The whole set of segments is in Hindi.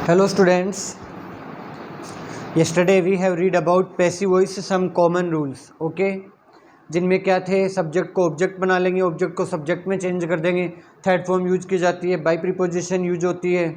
Hello students, yesterday we have read about passive voice some common rules, okay? जिनमें क्या थे, सब्जेक्ट को ऑब्जेक्ट बना लेंगे, ऑब्जेक्ट को सब्जेक्ट में चेंज कर देंगे, थर्ड फॉर्म यूज की जाती है, बाई प्रीपोजिशन यूज होती है,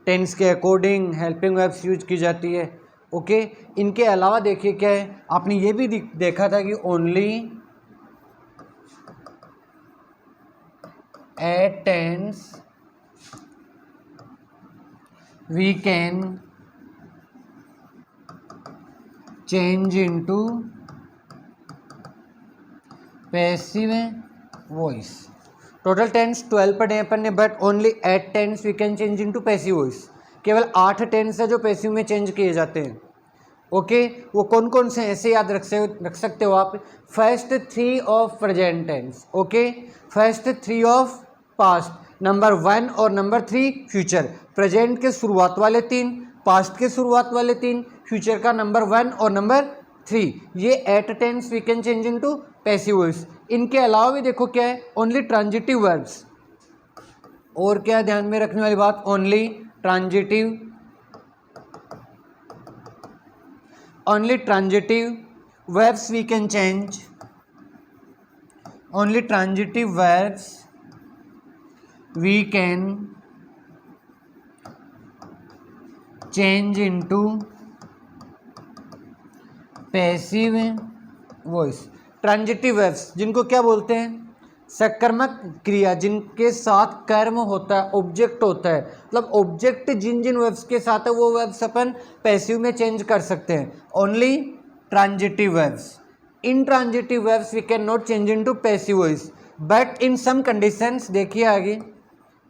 टेंस के अकॉर्डिंग हेल्पिंग वर्ब्स यूज की जाती है, ओके? इनके अलावा देखिए क्या है, आपने ये भी देखा था कि only eight tense we can change into passive voice. Total tense 12 पढ़े अपन ने, but only 8 tense we can change into passive voice. केवल 8 टेंस है जो पैसिव में चेंज किए जाते हैं. ओके वो कौन कौन से ऐसे याद रख सकते हो आप. First 3 of present tense, okay. First 3 of past, number 1 और नंबर 3 फ्यूचर. प्रेजेंट के शुरुआत वाले 3, पास्ट के शुरुआत वाले 3, फ्यूचर का नंबर 1 और नंबर 3. ये eight tense we can change into passive voice. इनके अलावा भी देखो क्या है, ओनली ट्रांजिटिव वर्ब्स. और क्या ध्यान में रखने वाली बात, only transitive verbs we can change. Only transitive verbs we can change into passive voice. Transitive verbs जिनको क्या बोलते हैं, सकर्मक क्रिया जिनके साथ कर्म होता है, ऑब्जेक्ट होता है. मतलब ऑब्जेक्ट जिन जिन वर्ब्स के साथ है वो वर्ब्स अपन पैसिव में चेंज कर सकते हैं. Only transitive verbs. Intransitive verbs we can not change into passive voice, but in some conditions. देखिए आगे,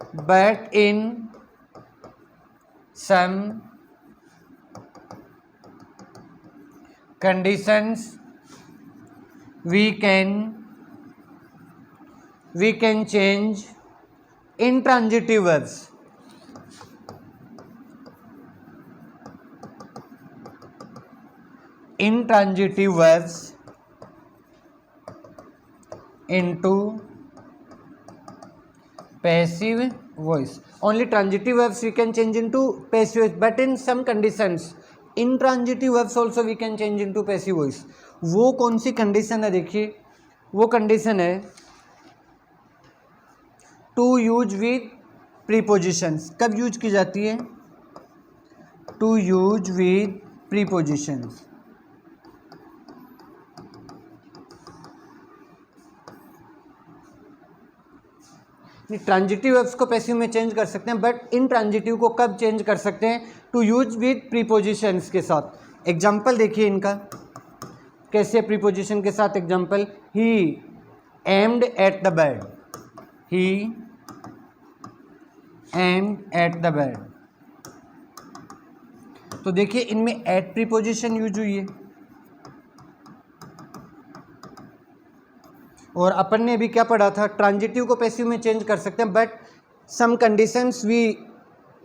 but in some conditions we can change intransitive verbs. Intransitive verbs into passive voice. Only transitive verbs we can change into passive voice, but in some conditions intransitive verbs also we can change into passive voice. वो कौन सी कंडीशन है, देखिए वो कंडीशन है टू यूज विथ प्रीपोजिशंस. कब यूज की जाती है, to use with prepositions. Transitive verbs को पैसिव में चेंज कर सकते हैं, बट इन ट्रांजिटिव को कब चेंज कर सकते हैं, टू यूज विथ प्रीपोजिशंस के साथ. एग्जाम्पल देखिए इनका कैसे प्रीपोजिशन के साथ. Example, he aimed at the bed. He aimed at the bed. तो देखिए इनमें एट प्रीपोजिशन यूज हुई है. और अपन ने भी क्या पढ़ा था, ट्रांजिटिव को पैसिव में चेंज कर सकते हैं, but some conditions we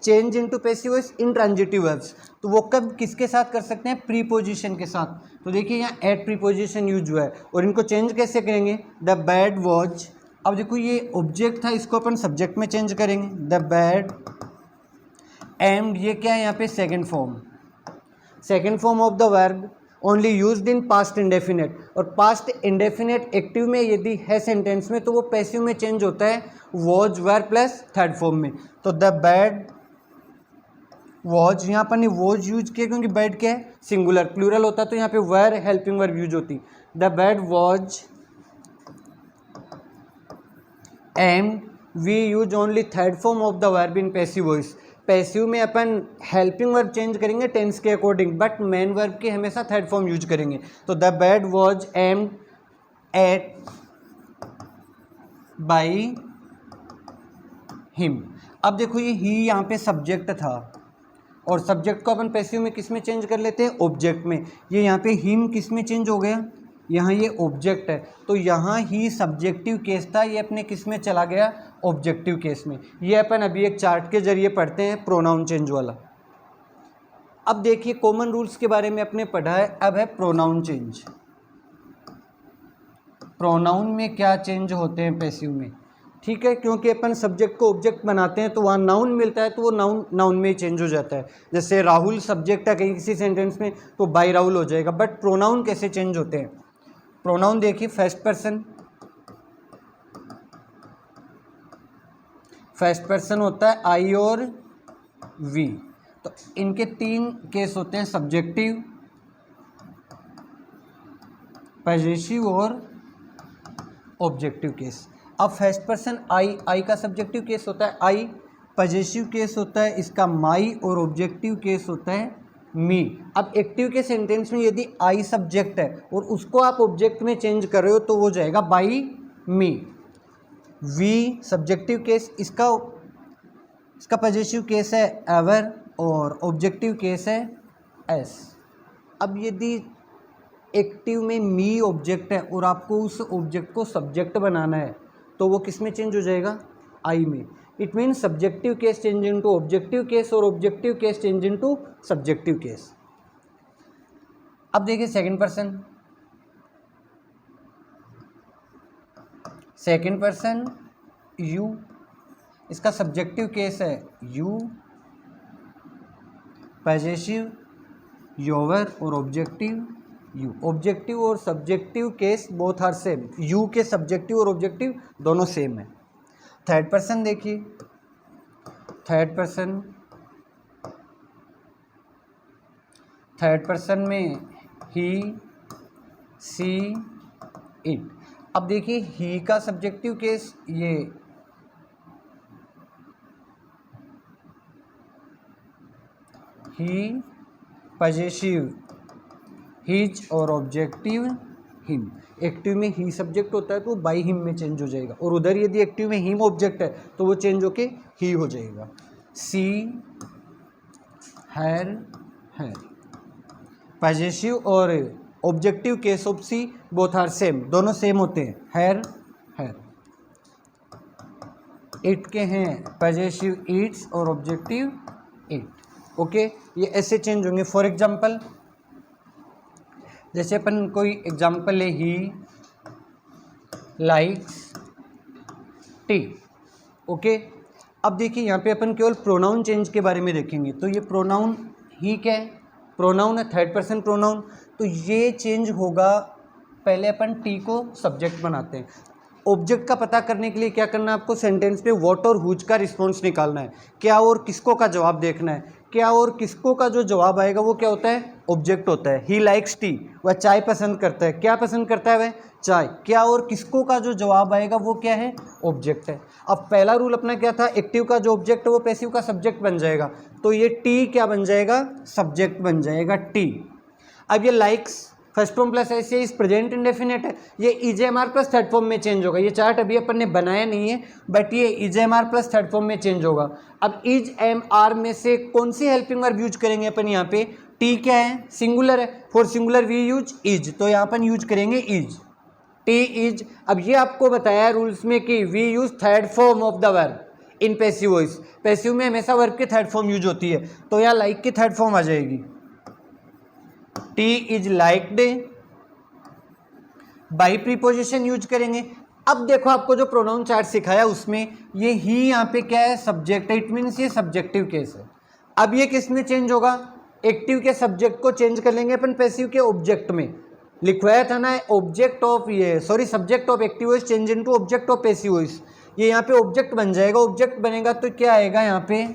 change into passive voice intransitive verbs. तो वो कब किसके साथ कर सकते हैं, प्रीपोजिशन के साथ. तो देखिए यहाँ एट प्रीपोजिशन यूज हुआ है. और इनको चेंज कैसे करेंगे, द बैड वॉज. अब देखो ये ऑब्जेक्ट था, इसको अपन सब्जेक्ट में चेंज करेंगे. द बैड एम्ड, ये क्या है यहाँ पे, second form of the verb. Only used in past indefinite. और पास्ट इंडेफिनेट एक्टिव में यदि है सेंटेंस में तो वो पैसिव में चेंज होता है was were plus third form में. तो द बैड वॉज, यहाँ पर नहीं वॉज यूज किया क्योंकि बैड क्या है, सिंगुलर. प्लूरल होता तो यहाँ पे वर हेल्पिंग वर्ब यूज होती. The bad was and we use only third form of the verb in passive voice. Passive में अपन हेल्पिंग वर्ब चेंज करेंगे टेंस के अकॉर्डिंग, बट मेन वर्ब की हमेशा थर्ड फॉर्म यूज करेंगे. तो the bad was aimed at by him. अब देखो ये ही यहाँ पे सब्जेक्ट था, और सब्जेक्ट को अपन पैसिव में किस में चेंज कर लेते हैं, ऑब्जेक्ट में. ये यहाँ पे हिम किस में चेंज हो गया, यहाँ ये ऑब्जेक्ट है. तो यहाँ ही सब्जेक्टिव केस था, ये अपने किस में चला गया, ऑब्जेक्टिव केस में. ये अपन अभी एक चार्ट के जरिए पढ़ते हैं प्रोनाउन चेंज वाला. अब देखिए कॉमन रूल्स के बारे में अपने पढ़ा है, अब है प्रोनाउन चेंज. प्रोनाउन में क्या चेंज होते हैं पैसिव में, ठीक है, क्योंकि अपन सब्जेक्ट को ऑब्जेक्ट बनाते हैं तो वहाँ नाउन मिलता है, तो वो नाउन में चेंज हो जाता है। जैसे राहुल सब्जेक्ट है कहीं किसी सेंटेंस में तो बाय राहुल हो जाएगा। बट प्रोनाउन कैसे चेंज होते हैं? प्रोनाउन देखिए, फर्स्ट पर्सन होता है आई और वी, तो इनके 3 केस होते हैं, सब्जेक्टिव, पॉजेसिव और ऑब्जेक्टिव केस। अब फर्स्ट पर्सन आई का सब्जेक्टिव केस होता है आई, पॉजेसिव केस होता है इसका माई और ऑब्जेक्टिव केस होता है मी। अब एक्टिव के सेंटेंस में यदि आई सब्जेक्ट है और उसको आप ऑब्जेक्ट में चेंज कर रहे हो तो वो जाएगा by me. We subjective case, इसका पॉजेसिव केस है एवर और ऑब्जेक्टिव केस है एस। अब यदि एक्टिव में मी ऑब्जेक्ट है और आपको उस ऑब्जेक्ट को सब्जेक्ट बनाना है तो वो किस में चेंज हो जाएगा? आई में। It means subjective case change into objective case और objective case change into subjective case. अब देखिए सेकंड पर्सन यू, इसका सब्जेक्टिव केस है यू, पॉजेसिव योवर और ऑब्जेक्टिव यू। ऑब्जेक्टिव और subjective case both are same, you के सब्जेक्टिव और ऑब्जेक्टिव दोनों सेम है। थर्ड पर्सन देखिए, थर्ड पर्सन में ही, सी, इट। अब देखिए ही का सब्जेक्टिव केस ये, ही, पॉजेसिव हिज और ऑब्जेक्टिव हिम। एक्टिव में ही सब्जेक्ट होता है तो बाई हिम में चेंज हो जाएगा, और उधर यदि एक्टिव में हिम ऑब्जेक्ट है तो वो चेंज होके ही हो जाएगा। She, her, her. पॉजेसिव और objective case of she both are same, दोनों सेम होते हैं, हैर, हैर। इट के हैं पॉजेसिव इट्स और ऑब्जेक्टिव इट। ओके, ये ऐसे चेंज होंगे। फॉर एग्जाम्पल, जैसे अपन कोई एग्जाम्पल ले, ही लाइक्स टी। ओके, अब देखिए यहाँ पे अपन केवल प्रोनाउन चेंज के बारे में देखेंगे। तो ये प्रोनाउन ही क्या है? प्रोनाउन है, थर्ड पर्सन प्रोनाउन। तो ये चेंज होगा, पहले अपन टी को सब्जेक्ट बनाते हैं। ऑब्जेक्ट का पता करने के लिए क्या करना है आपको? सेंटेंस पे व्हाट और हुज का रिस्पॉन्स निकालना है, क्या और किसको का जवाब देखना है। क्या और किसको का जो जवाब आएगा वो क्या होता है? ऑब्जेक्ट होता है। ही लाइक्स टी, वह चाय पसंद करता है। क्या पसंद करता है वह? चाय। क्या और किसको का जो जवाब आएगा वो क्या है? ऑब्जेक्ट है। अब पहला रूल अपना क्या था? एक्टिव का जो ऑब्जेक्ट है वो पैसिव का सब्जेक्ट बन जाएगा, तो ये टी क्या बन जाएगा? सब्जेक्ट बन जाएगा, टी। अब ये लाइक्स फर्स्ट फॉर्म प्लस ऐसे इस प्रेजेंट इंडेफिनेट है, ये इजेएमआर प्लस थर्ड फॉर्म में चेंज होगा। ये चार्ट अभी अपन ने बनाया नहीं है, बट ये इजेएमआर प्लस थर्ड फॉर्म में चेंज होगा। अब इज एम आर में से कौन सी हेल्पिंग वर्ब यूज करेंगे अपन? यहाँ पे टी क्या है? सिंगुलर है। For singular we use is, तो यहाँ अपन यूज करेंगे इज, टी इज। अब ये आपको बताया रूल्स में कि we use third form of the verb in passive voice. Passive में हमेशा वर्ब की थर्ड फॉर्म यूज होती है, तो यहाँ लाइक की थर्ड फॉर्म आ जाएगी, T is liked. By preposition use करेंगे। अब देखो आपको जो प्रोनाउन चार्ट सिखाया उसमें ये ही यहाँ पे क्या है? सब्जेक्ट है। इट मीन्स ये सब्जेक्टिव केस है। अब ये किस में चेंज होगा? एक्टिव के सब्जेक्ट को चेंज कर लेंगे अपन पैसिव के ऑब्जेक्ट में। लिखवाया था ना, ऑब्जेक्ट ऑफ ये subject of active voice change into object of passive voice. ये यहाँ पे ऑब्जेक्ट बन जाएगा। ऑब्जेक्ट बनेगा तो क्या आएगा यहाँ पे?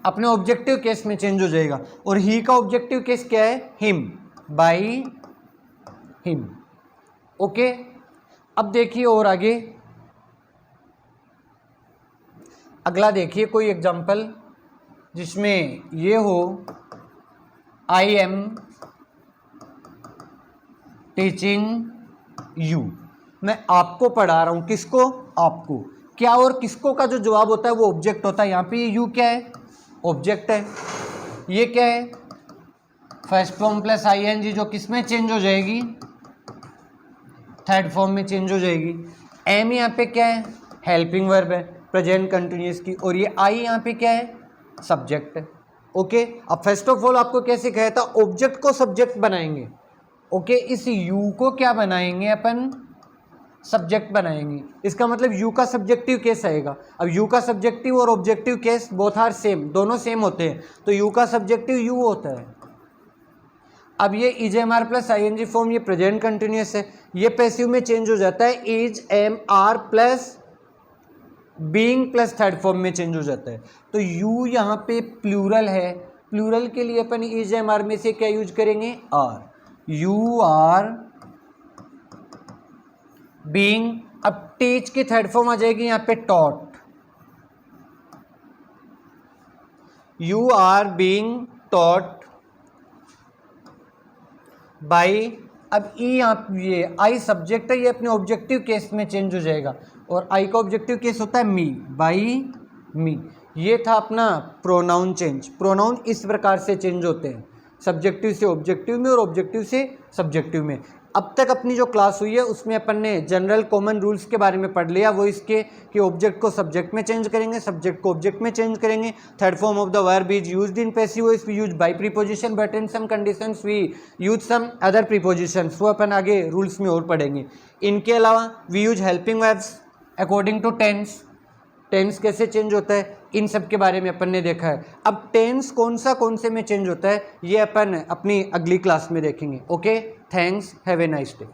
अपने ऑब्जेक्टिव केस में चेंज हो जाएगा। और ही का ऑब्जेक्टिव केस क्या है? Him, by him. ओके, अब देखिए और आगे, अगला देखिए कोई एग्जांपल जिसमें ये हो, आई एम टीचिंग यू। मैं आपको पढ़ा रहा हूं। किसको? आपको। क्या और किसको का जो जवाब होता है वो ऑब्जेक्ट होता है। यहाँ पे यू क्या है? ऑब्जेक्ट है। ये क्या है? First form plus I N G, जो किस में चेंज हो जाएगी? थर्ड फॉर्म में चेंज हो जाएगी। एम यहाँ पे क्या है? हेल्पिंग वर्ब है प्रेजेंट कंटिन्यूअस की। और ये आई यहाँ पे क्या है? सब्जेक्ट है। ओके, अब फर्स्ट ऑफ ऑल आपको क्या सिखाया था? ऑब्जेक्ट को सब्जेक्ट बनाएंगे। ओके, इस यू को क्या बनाएंगे अपन? सब्जेक्ट बनाएंगे। इसका मतलब यू का सब्जेक्टिव केस आएगा। अब यू का सब्जेक्टिव और objective case both are same, दोनों सेम होते हैं, तो यू का सब्जेक्टिव यू होता है। अब ये is am are plus I N G form, ये प्रेजेंट कंटिन्यूस है, ये पैसिव में चेंज हो जाता है, is am are plus being plus third form में चेंज हो जाता है। तो यू यहाँ पे प्लूरल है, प्लूरल के लिए अपन इज एम आर में से क्या यूज करेंगे, आर, यू आर बीइंग। अब टीच की थर्ड फॉर्म आ जाएगी यहाँ पे taught, you are being taught by. अब ई यहाँ ये आई सब्जेक्ट है, ये अपने ऑब्जेक्टिव केस में चेंज हो जाएगा, और आई का ऑब्जेक्टिव केस होता है मी, बाई मी। ये था अपना प्रोनाउन चेंज। प्रोनाउन इस प्रकार से चेंज होते हैं, सब्जेक्टिव से ऑब्जेक्टिव में और ऑब्जेक्टिव से सब्जेक्टिव में। अब तक अपनी जो क्लास हुई है उसमें अपन ने जनरल कॉमन रूल्स के बारे में पढ़ लिया, वो इसके कि ऑब्जेक्ट को सब्जेक्ट में चेंज करेंगे, सब्जेक्ट को ऑब्जेक्ट में चेंज करेंगे, third form of the verb is used in passive voice, we use by preposition, but in some conditions we use some other prepositions, वो अपन आगे रूल्स में और पढ़ेंगे। इनके अलावा we use helping verbs according to tense, tense कैसे चेंज होता है, इन सब के बारे में अपन ने देखा है। अब टेंस कौन से में चेंज होता है ये अपन अपनी अगली क्लास में देखेंगे। Okay, thanks, have a nice day.